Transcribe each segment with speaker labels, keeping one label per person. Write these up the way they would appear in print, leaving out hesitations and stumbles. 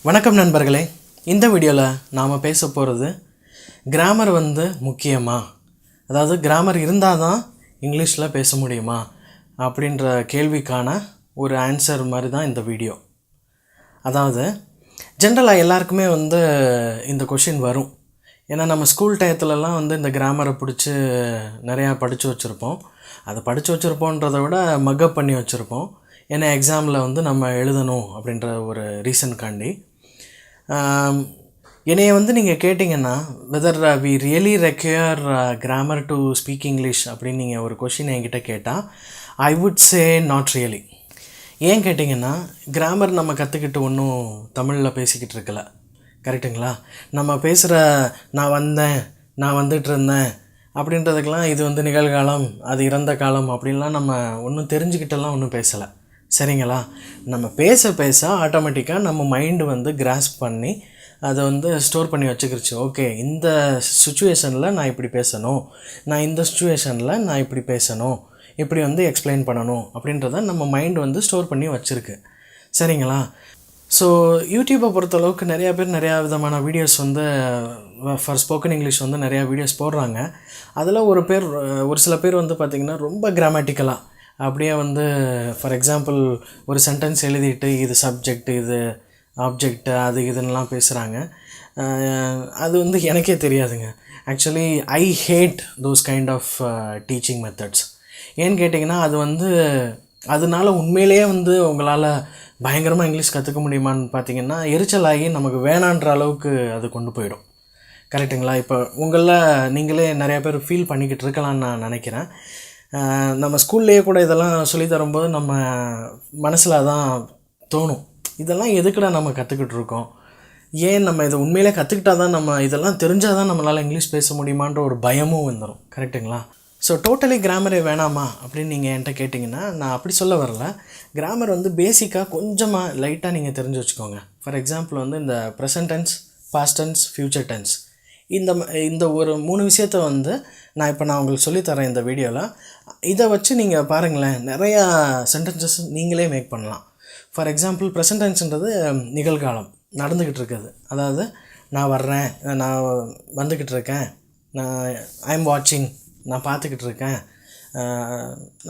Speaker 1: வணக்கம் நண்பர்களே. இந்த வீடியோவில் நாம் பேச போகிறது கிராமர் முக்கியமா, அதாவது கிராமர் இருந்தால் தான் இங்கிலீஷில் பேச முடியுமா அப்படின்ற கேள்விக்கான ஒரு ஆன்சர் மாதிரி தான் இந்த வீடியோ. அதாவது ஜென்ரலாக எல்லாருக்குமே இந்த கொஷின் வரும். ஏன்னா நம்ம ஸ்கூல் டயத்துலலாம் இந்த கிராமரை பிடிச்சி நிறையா படித்து வச்சுருப்போம். அதை படித்து வச்சுருப்போன்றதை விட மக்கப் பண்ணி வச்சுருப்போம். ஏன்னா எக்ஸாமில் நம்ம எழுதணும் அப்படின்ற ஒரு ரீசனுக்காண்டி. என்னைய நீங்கள் கேட்டிங்கன்னா whether we really require grammar to speak English அப்படின்னு நீங்கள் ஒரு கொஷின் என்கிட்ட கேட்டால் I would say not really. ஏன் கேட்டிங்கன்னா கிராமர் நம்ம கற்றுக்கிட்டு ஒன்றும் தமிழில் பேசிக்கிட்டு இருக்கல, கரெக்டுங்களா? நம்ம பேசுகிற நான் வந்தேன், நான் வந்துட்டு இருந்தேன் அப்படின்றதுக்கெலாம் இது நிகழ்காலம், அது இறந்த காலம் அப்படின்லாம் நம்ம ஒன்றும் தெரிஞ்சுக்கிட்டெல்லாம் ஒன்றும் பேசலை, சரிங்களா? நம்ம பேச ஆட்டோமேட்டிக்காக நம்ம மைண்டு கிராஸ்ப் பண்ணி அதை ஸ்டோர் பண்ணி வச்சுக்கிருச்சு. ஓகே, இந்த சுச்சுவேஷனில் நான் இப்படி பேசணும், நான் இந்த சுச்சுவேஷனில் நான் இப்படி பேசணும், இப்படி எக்ஸ்பிளைன் பண்ணணும் அப்படின்றத நம்ம மைண்டு ஸ்டோர் பண்ணி வச்சுருக்கு, சரிங்களா? ஸோ யூடியூப்பை பொறுத்தளவுக்கு நிறையா பேர் நிறையா விதமான வீடியோஸ் ஃபார் ஸ்போக்கன் இங்கிலீஷ் நிறையா வீடியோஸ் போடுறாங்க. அதில் ஒரு சில பேர் பார்த்திங்கன்னா ரொம்ப கிராமட்டிக்கலாக அப்படியே ஃபார் எக்ஸாம்பிள் ஒரு சென்டென்ஸ் எழுதிட்டு இது சப்ஜெக்ட், இது ஆப்ஜெக்ட், அது இதுன்னெலாம் பேசுகிறாங்க. அது எனக்கே தெரியாதுங்க. Actually I hate those kind of teaching methods. ஏன்னு கேட்டிங்கன்னா அது அதனால உண்மையிலேயே உங்களால் பயங்கரமாக இங்கிலீஷ் கற்றுக்க முடியுமான்னு பார்த்தீங்கன்னா எரிச்சலாகி நமக்கு வேணான்ற அளவுக்கு அது கொண்டு போயிடும், கரெக்டுங்களா? இப்போ நீங்களே நிறையா பேர் ஃபீல் பண்ணிக்கிட்டு இருக்கலான்னு நான் நினைக்கிறேன். நம்ம ஸ்கூல்லேயே கூட இதெல்லாம் சொல்லித்தரும்போது நம்ம மனசில் தான் தோணும், இதெல்லாம் எதுக்குடா நம்ம கற்றுக்கிட்டு இருக்கோம், ஏன் நம்ம இதை உண்மையிலே கற்றுக்கிட்டா தான் நம்ம இதெல்லாம் தெரிஞ்சால் தான் நம்மளால் இங்கிலீஷ் பேச முடியுமான்ற ஒரு பயமும் வந்துடும், கரெக்டுங்களா? ஸோ டோட்டலி கிராமரே வேணாமா அப்படின்னு நீங்கள் என்கிட்ட கேட்டிங்கன்னா நான் அப்படி சொல்ல வரல. கிராமர் பேசிக்காக கொஞ்சமாக லைட்டாக நீங்கள் தெரிஞ்சு வச்சுக்கோங்க. ஃபார் எக்ஸாம்பிள் இந்த present tense, past tense, future tense, இந்த ஒரு 3 விஷயத்தை நான் உங்களுக்கு சொல்லித்தரேன் இந்த வீடியோவில். இதை வச்சு நீங்கள் பாருங்களேன், நிறையா சென்டென்சஸ் நீங்களே மேக் பண்ணலாம். ஃபார் எக்ஸாம்பிள் ப்ரெசன்ட் டென்ஸ்ன்றது நிகழ்காலம், நடந்துக்கிட்டு இருக்குது. அதாவது நான் வர்றேன், நான் வந்துக்கிட்டு இருக்கேன், நான் ஐ எம் வாட்சிங், நான் பார்த்துக்கிட்டு இருக்கேன்,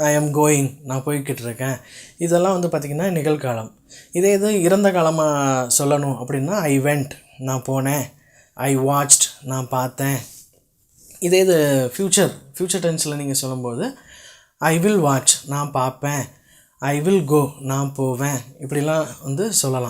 Speaker 1: ஐ எம் கோயிங், நான் போய்கிட்டு இருக்கேன். இதெல்லாம் பார்த்திங்கன்னா நிகழ்காலம். இது இறந்த காலமாக சொல்லணும் அப்படின்னா ஐ வெண்ட், நான் போனேன், ஐ வாட்ச்ட், நான் பார்த்தேன். இது ஃப்யூச்சர் டென்ஸில் நீங்கள் சொல்லும்போது ஐ வில் வாட்ச், நான் பார்ப்பேன், ஐ வில் கோ, நான் போவேன், இப்படிலாம் சொல்லலாம்.